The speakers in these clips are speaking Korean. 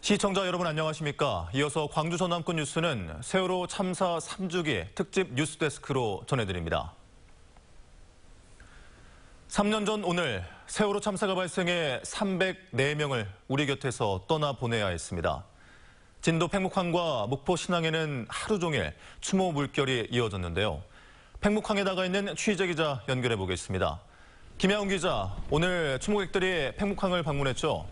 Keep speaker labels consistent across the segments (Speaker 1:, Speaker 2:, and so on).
Speaker 1: 시청자 여러분 안녕하십니까? 이어서 광주 전남권 뉴스는 세월호 참사 3주기 특집 뉴스데스크로 전해드립니다. 3년 전 오늘 세월호 참사가 발생해 304명을 우리 곁에서 떠나보내야 했습니다. 진도 팽목항과 목포 신항에는 하루 종일 추모 물결이 이어졌는데요. 팽목항에 나가 있는 취재 기자 연결해 보겠습니다. 김양훈 기자, 오늘 추모객들이 팽목항을 방문했죠?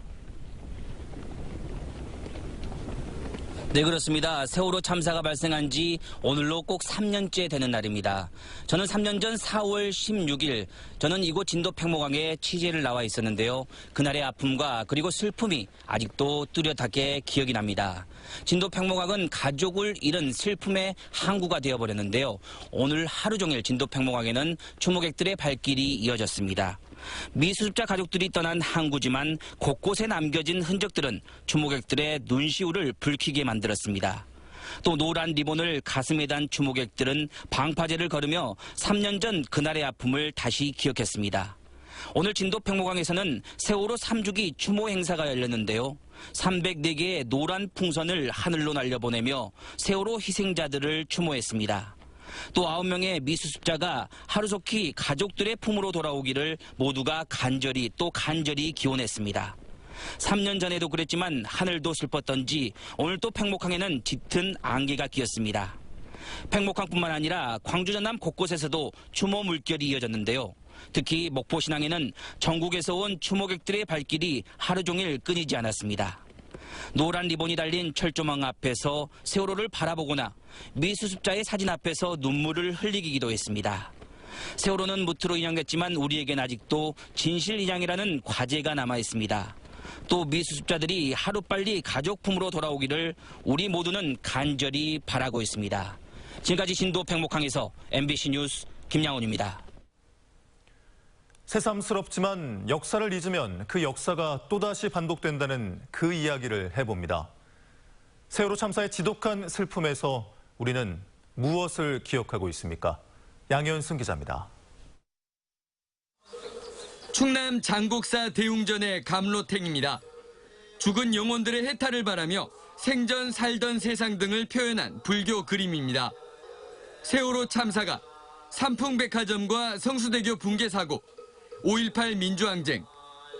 Speaker 2: 네, 그렇습니다. 세월호 참사가 발생한 지 오늘로 꼭 3년째 되는 날입니다. 저는 3년 전 4월 16일 저는 이곳 진도 팽목항에 취재를 나와 있었는데요. 그날의 아픔과 그리고 슬픔이 아직도 뚜렷하게 기억이 납니다. 진도 팽목항은 가족을 잃은 슬픔의 항구가 되어버렸는데요. 오늘 하루 종일 진도 팽목항에는 추모객들의 발길이 이어졌습니다. 미수습자 가족들이 떠난 항구지만 곳곳에 남겨진 흔적들은 추모객들의 눈시울을 붉히게 만들었습니다. 또 노란 리본을 가슴에 단 추모객들은 방파제를 걸으며 3년 전 그날의 아픔을 다시 기억했습니다. 오늘 진도 팽목항에서는 세월호 3주기 추모 행사가 열렸는데요. 304개의 노란 풍선을 하늘로 날려보내며 세월호 희생자들을 추모했습니다. 또 9명의 미수습자가 하루속히 가족들의 품으로 돌아오기를 모두가 간절히 기원했습니다. 3년 전에도 그랬지만 하늘도 슬펐던지 오늘 또 팽목항에는 짙은 안개가 끼었습니다. 팽목항뿐만 아니라 광주 전남 곳곳에서도 추모 물결이 이어졌는데요. 특히 목포 신항에는 전국에서 온 추모객들의 발길이 하루 종일 끊이지 않았습니다. 노란 리본이 달린 철조망 앞에서 세월호를 바라보거나 미수습자의 사진 앞에서 눈물을 흘리기도 했습니다. 세월호는 무트로 인양됐지만 우리에겐 아직도 진실 인양이라는 과제가 남아 있습니다. 또 미수습자들이 하루빨리 가족 품으로 돌아오기를 우리 모두는 간절히 바라고 있습니다. 지금까지 진도 팽목항에서 MBC 뉴스 김양훈입니다.
Speaker 1: 새삼스럽지만 역사를 잊으면 그 역사가 또다시 반복된다는 그 이야기를 해봅니다. 세월호 참사의 지독한 슬픔에서 우리는 무엇을 기억하고 있습니까? 양현승 기자입니다.
Speaker 3: 충남 장곡사 대웅전의 감로탱입니다. 죽은 영혼들의 해탈을 바라며 생전 살던 세상 등을 표현한 불교 그림입니다. 세월호 참사가 삼풍백화점과 성수대교 붕괴 사고, 5.18 민주항쟁,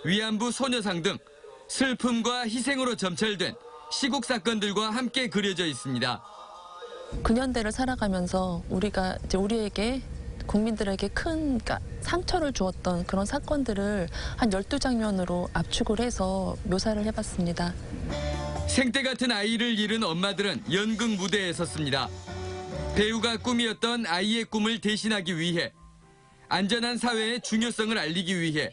Speaker 3: 위안부 소녀상 등 슬픔과 희생으로 점철된 시국 사건들과 함께 그려져 있습니다.
Speaker 4: 9년대를 살아가면서 우리에게 국민들에게 큰 상처를 주었던 그런 사건들을 한 12장면으로 압축을 해서 묘사를 해봤습니다.
Speaker 3: 생태 같은 아이를 잃은 엄마들은 연극 무대에 섰습니다. 배우가 꿈이었던 아이의 꿈을 대신하기 위해, 안전한 사회의 중요성을 알리기 위해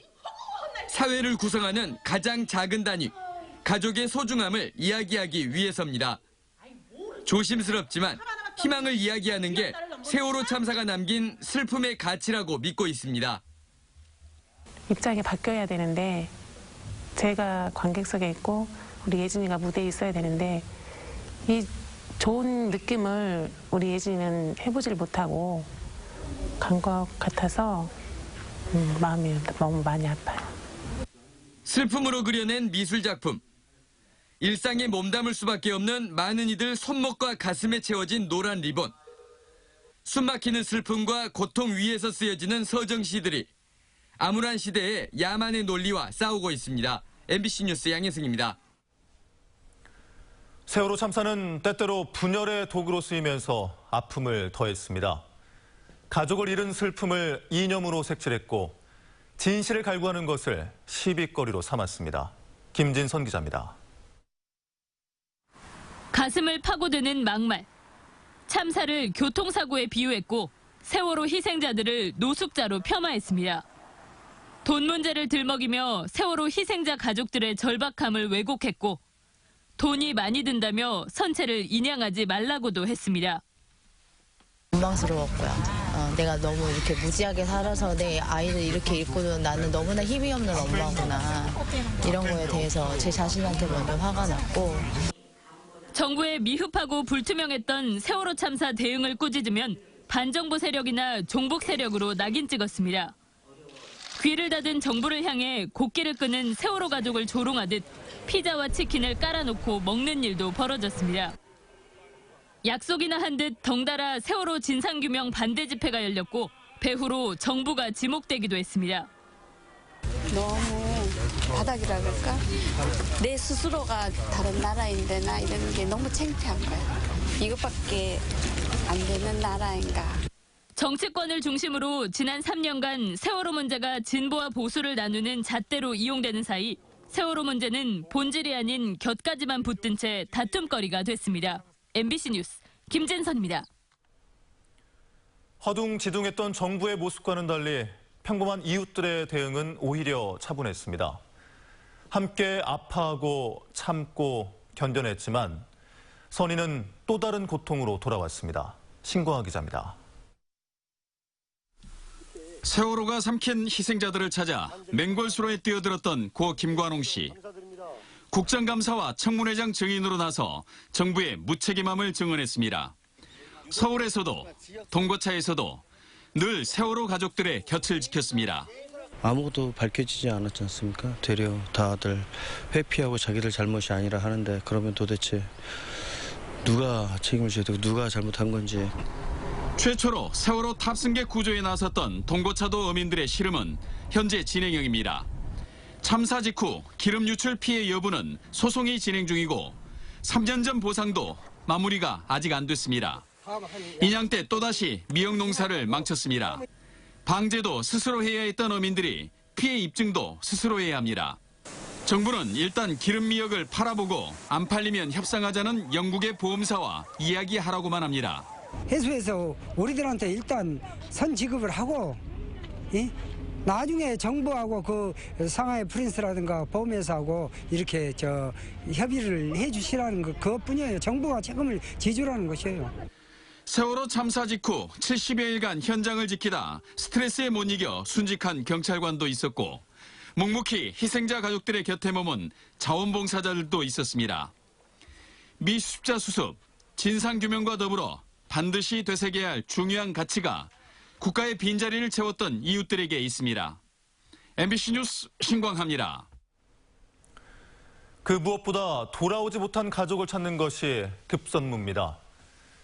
Speaker 3: 사회를 구성하는 가장 작은 단위, 가족의 소중함을 이야기하기 위해서입니다. 조심스럽지만 희망을 이야기하는 게 세월호 참사가 남긴 슬픔의 가치라고 믿고 있습니다.
Speaker 5: 입장이 바뀌어야 되는데 제가 관객석에 있고 우리 예진이가 무대에 있어야 되는데 이 좋은 느낌을 우리 예진이는 해보질 못하고 간 것 같아서 마음이 너무 많이 아파요.
Speaker 3: 슬픔으로 그려낸 미술작품. 일상에 몸담을 수밖에 없는 많은 이들 손목과 가슴에 채워진 노란 리본. 숨막히는 슬픔과 고통 위에서 쓰여지는 서정시들이 암울한 시대의 야만의 논리와 싸우고 있습니다. MBC 뉴스 양혜승입니다.
Speaker 1: 세월호 참사는 때때로 분열의 도구로 쓰이면서 아픔을 더했습니다. 가족을 잃은 슬픔을 이념으로 색칠했고 진실을 갈구하는 것을 시비거리로 삼았습니다. 김진선 기자입니다.
Speaker 6: 가슴을 파고드는 막말. 참사를 교통사고에 비유했고 세월호 희생자들을 노숙자로 폄하했습니다. 돈 문제를 들먹이며 세월호 희생자 가족들의 절박함을 왜곡했고 돈이 많이 든다며 선체를 인양하지 말라고도 했습니다.
Speaker 7: 원망스러웠고요. 내가 너무 이렇게 무지하게 살아서 내 아이를 이렇게 잃고도 나는 너무나 힘이 없는 엄마구나. 이런 거에 대해서 제 자신한테 먼저 화가 났고.
Speaker 6: 정부의 미흡하고 불투명했던 세월호 참사 대응을 꾸짖으면 반정부 세력이나 종북 세력으로 낙인 찍었습니다. 귀를 닫은 정부를 향해 곡기를 끄는 세월호 가족을 조롱하듯 피자와 치킨을 깔아놓고 먹는 일도 벌어졌습니다. 약속이나 한 듯 덩달아 세월호 진상규명 반대 집회가 열렸고 배후로 정부가 지목되기도 했습니다.
Speaker 8: 너무 바닥이라 그럴까? 내 스스로가 다른 나라인데 나 이러는 게 너무 창피한 거야. 이것밖에 안 되는 나라인가.
Speaker 6: 정치권을 중심으로 지난 3년간 세월호 문제가 진보와 보수를 나누는 잣대로 이용되는 사이 세월호 문제는 본질이 아닌 곁가지만 붙든 채 다툼거리가 됐습니다. MBC 뉴스 김진선입니다.
Speaker 1: 허둥지둥했던 정부의 모습과는 달리 평범한 이웃들의 대응은 오히려 차분했습니다. 함께 아파하고 참고 견뎌냈지만 선의는 또 다른 고통으로 돌아왔습니다. 신광하 기자입니다.
Speaker 9: 세월호가 삼킨 희생자들을 찾아 맹골수로에 뛰어들었던 고 김관홍 씨. 국정감사와 청문회장 증인으로 나서 정부의 무책임함을 증언했습니다. 서울에서도 동거차에서도 늘 세월호 가족들의 곁을 지켰습니다.
Speaker 10: 아무것도 밝혀지지 않았지 않습니까? 되려 다들 회피하고 자기들 잘못이 아니라 하는데 그러면 도대체 누가 책임을 져야 되고 누가 잘못한 건지.
Speaker 9: 최초로 세월호 탑승객 구조에 나섰던 동거차도 어민들의 씨름은 현재 진행형입니다. 참사 직후 기름 유출 피해 여부는 소송이 진행 중이고 3년 전 보상도 마무리가 아직 안 됐습니다. 인양 때 또다시 미역 농사를 망쳤습니다. 방제도 스스로 해야 했던 어민들이 피해 입증도 스스로 해야 합니다. 정부는 일단 기름 미역을 팔아보고 안 팔리면 협상하자는 영국의 보험사와 이야기하라고만 합니다.
Speaker 11: 해수에서 우리들한테 일단 선 지급을 하고 나중에 정부하고 그 상하이 프린스라든가 보험회사하고 이렇게 협의를 해주시라는 그것뿐이에요. 정부가 책임을 지주라는 것이에요.
Speaker 9: 세월호 참사 직후 70여일간 현장을 지키다 스트레스에 못 이겨 순직한 경찰관도 있었고 묵묵히 희생자 가족들의 곁에 머문 자원봉사자들도 있었습니다. 미수습자 수습, 진상규명과 더불어 반드시 되새겨야 할 중요한 가치가 국가의 빈자리를 채웠던 이웃들에게 있습니다. MBC 뉴스 신광하입니다.
Speaker 1: 그 무엇보다 돌아오지 못한 가족을 찾는 것이 급선무입니다.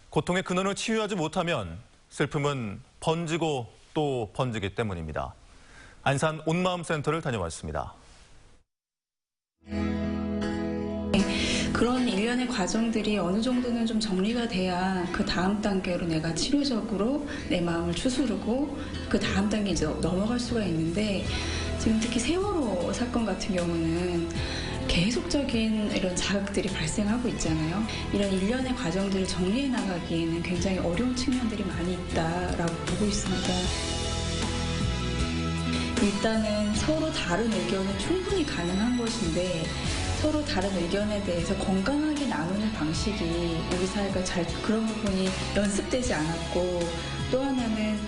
Speaker 1: 고통의 근원을 치유하지 못하면 슬픔은 번지고 또 번지기 때문입니다. 안산 온마음센터를 다녀왔습니다.
Speaker 12: 그런 일련의 과정들이 어느 정도는 좀 정리가 돼야 그 다음 단계로 내가 치료적으로 내 마음을 추스르고 그 다음 단계 이제 넘어갈 수가 있는데 지금 특히 세월호 사건 같은 경우는 계속적인 이런 자극들이 발생하고 있잖아요. 이런 일련의 과정들을 정리해 나가기에는 굉장히 어려운 측면들이 많이 있다라고 보고 있습니다. 일단은 서로 다른 의견은 충분히 가능한 것인데 서로 다른 의견에 대해서 건강하게 나누는 방식이 우리 사회가 잘 그런 부분이 연습되지 않았고 또 하나는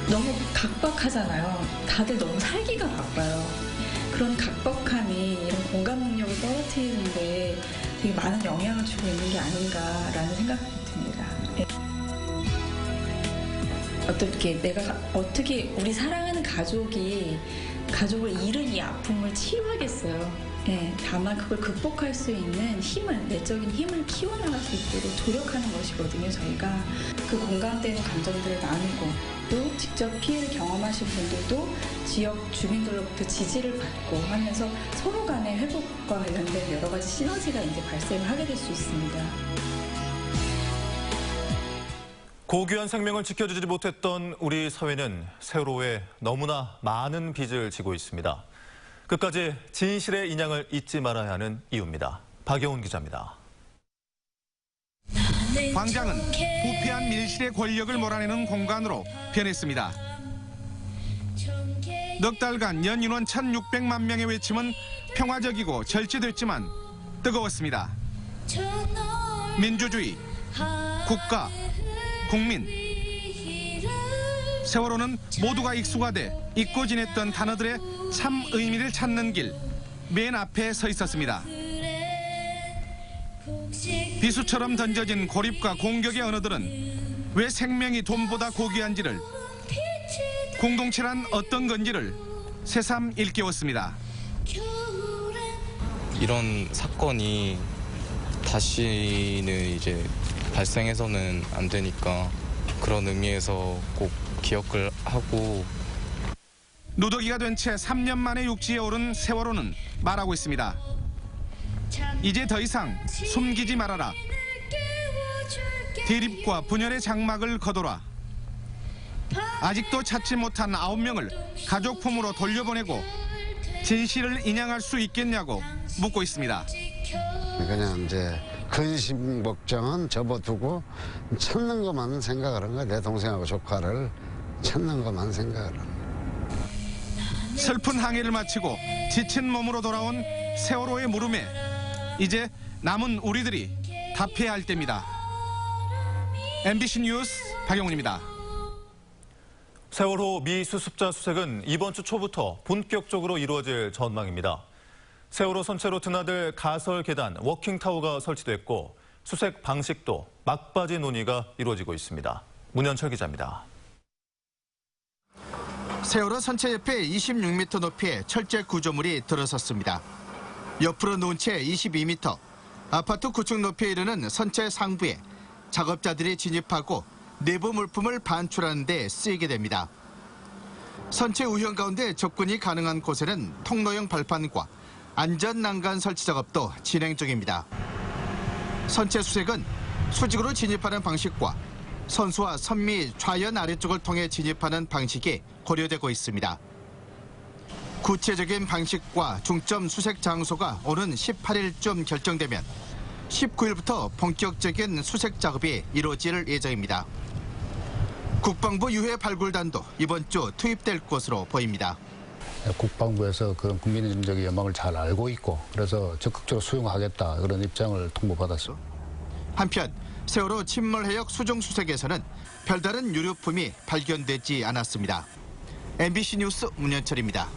Speaker 12: 너무 각박하잖아요. 다들 너무 살기가 바빠요. 그런 각박함이 이런 공감 능력을 떨어뜨리는데 되게 많은 영향을 주고 있는 게 아닌가라는 생각이 듭니다. 어떻게 우리 사랑하는 가족을 잃은 이 아픔을 치유하겠어요. 네, 다만 그걸 극복할 수 있는 내적인 힘을 키워나갈 수 있도록 노력하는 것이거든요. 저희가 그 공감되는 감정들을 나누고 또 직접 피해를 경험하신 분들도 지역 주민들로부터 지지를 받고 하면서 서로 간의 회복과 관련된 여러 가지 시너지가 이제 발생을 하게 될 수 있습니다.
Speaker 1: 고귀한 생명을 지켜주지 못했던 우리 사회는 세월호에 너무나 많은 빚을 지고 있습니다. 끝까지 진실의 인양을 잊지 말아야 하는 이유입니다. 박여운 기자입니다.
Speaker 13: 광장은 부패한 밀실의 권력을 몰아내는 공간으로 변했습니다. 넉 달간 연 인원 1,600만 명의 외침은 평화적이고 절제됐지만 뜨거웠습니다. 민주주의, 국가, 국민. 세월호는 모두가 익숙화돼 잊고 지냈던 단어들의 참 의미를 찾는 길 맨 앞에 서 있었습니다. 비수처럼 던져진 고립과 공격의 언어들은 왜 생명이 돈보다 고귀한지를 공동체란 어떤 건지를 새삼 일깨웠습니다.
Speaker 14: 이런 사건이 다시는 이제 발생해서는 안 되니까 그런 의미에서 꼭 기억을 하고.
Speaker 13: 누더기가 된 채 3년 만에 육지에 오른 세월호는 말하고 있습니다. 이제 더 이상 숨기지 말아라. 대립과 분열의 장막을 거둬라. 아직도 찾지 못한 9명을 가족 품으로 돌려보내고 진실을 인양할 수 있겠냐고 묻고 있습니다.
Speaker 15: 그냥 이제 근심 걱정은 접어두고 찾는 것만 생각을 한 거야. 내 동생하고 조카를 찾는 것만 생각을 한 거야.
Speaker 13: 슬픈 항해를 마치고 지친 몸으로 돌아온 세월호의 물음에 이제 남은 우리들이 답해야 할 때입니다. MBC 뉴스 박영훈입니다.
Speaker 1: 세월호 미수습자 수색은 이번 주 초부터 본격적으로 이루어질 전망입니다. 세월호 선체로 드나들 가설 계단 워킹타워가 설치됐고 수색 방식도 막바지 논의가 이루어지고 있습니다. 문현철 기자입니다.
Speaker 16: 세월호 선체 옆에 26m 높이의 철제 구조물이 들어섰습니다. 옆으로 누운 채 22m, 아파트 9층 높이에 이르는 선체 상부에 작업자들이 진입하고 내부 물품을 반출하는 데 쓰이게 됩니다. 선체 우현 가운데 접근이 가능한 곳에는 통로형 발판과 안전 난간 설치 작업도 진행 중입니다. 선체 수색은 수직으로 진입하는 방식과 선수와 선미 좌연 아래쪽을 통해 진입하는 방식이 고려되고 있습니다. 구체적인 방식과 중점 수색 장소가 오는 18일쯤 결정되면 19일부터 본격적인 수색 작업이 이루어질 예정입니다. 국방부 유해 발굴단도 이번 주 투입될 것으로 보입니다.
Speaker 17: 국방부에서 그런 국민적인 연망을 잘 알고 있고 그래서 적극적으로 수용하겠다 그런 입장을 통보받았습니다.
Speaker 16: 한편 세월호 침몰 해역 수중 수색에서는 별다른 유류품이 발견되지 않았습니다. MBC 뉴스 문현철입니다.